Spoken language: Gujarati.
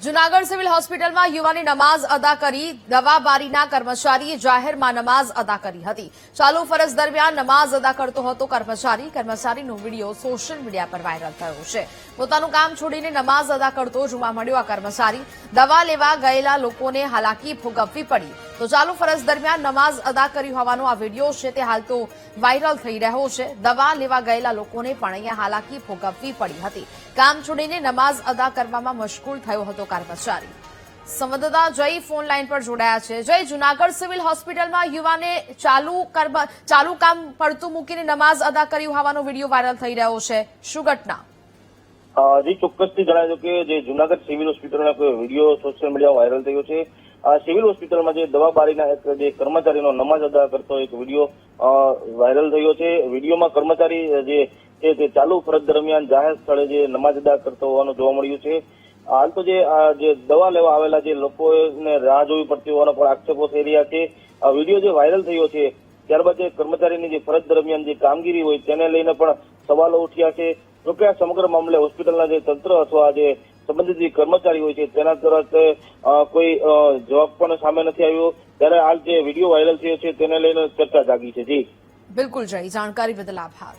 જૂનાગઢ સિવિલ હોસ્પિટલમાં યુવાને નમાઝ અદા કરી દવાબારીના કર્મચારીએ જાહેરમાં નમાઝ અદા કરી હતી। ચાલુ ફરજ દરમિયાન નમાઝ અદા કરતો હતો કર્મચારીનો વિડીયો સોશિયલ મીડિયા પર વાયરલ થયો છે। પોતાનું કામ છોડીને નમાઝ અદા કરતો જોવા મળ્યો આ કર્મચારી। દવા લેવા ગયેલા લોકોને હાલાકી ભોગવવી પડી। તો ચાલુ ફરજ દરમિયાન નમાઝ અદા કરી હોવાનો આ વિડીયો છે તે હાલ તો વાયરલ થઈ રહ્યો છે। દવા લેવા ગયેલા લોકોને પણ અહીંયા હાલાકી ભોગવવી પડી હતી। કામ છોડીને નમાઝ અદા કરવામાં મશગુલ થયો હતો કર્મચારી। સંવાદદાતા જય ફોન લાઈન પર જોડાયા છે। જય, જૂનાગઢ સિવિલ હોસ્પિટલમાં યુવાને ચાલુ કામ પડતું મૂકીને નમાઝ અદા કરી હોવાનો વિડીયો વાયરલ થઈ રહ્યો છે, શું ઘટના? જી, ચોક્કસથી જણાવ્યું કે જે જૂનાગઢ સિવિલ હોસ્પિટલનો વિડીયો સોશિયલ મીડિયા વાયરલ થયો છે। સિવિલ હોસ્પિટલમાં જે દવાબારીના એક જે કર્મચારીનો નમાઝ અદા કરતો એક વિડીયો વાયરલ થયો છે। વિડીયોમાં કર્મચારી જે છે તે ચાલુ ફરજ દરમિયાન જાહેર સ્થળે જે નમાઝ અદા કરતો હોવાનું જોવા મળ્યું છે। હાલ તો જે દવા લેવા આવેલા જે લોકોને રાહ જોવી પડતી હોવાનો પણ આક્ષેપો થઈ રહ્યા છે। આ વિડીયો જે વાયરલ થયો છે ત્યારબાદ જે કર્મચારીની જે ફરજ દરમિયાન જે કામગીરી હોય તેને લઈને પણ સવાલો ઉઠ્યા છે। જોકે આ સમગ્ર મામલે હોસ્પિટલના જે તંત્ર અથવા જે સંબંધિત જે કર્મચારી હોય છે તેના તરફ કોઈ જવાબ પણ સામે નથી આવ્યો। ત્યારે હાલ જે વિડીયો વાયરલ થયો છે તેને લઈને ચર્ચા જાગી છે। જી બિલકુલ જય, જાણકારી બદલ આભાર।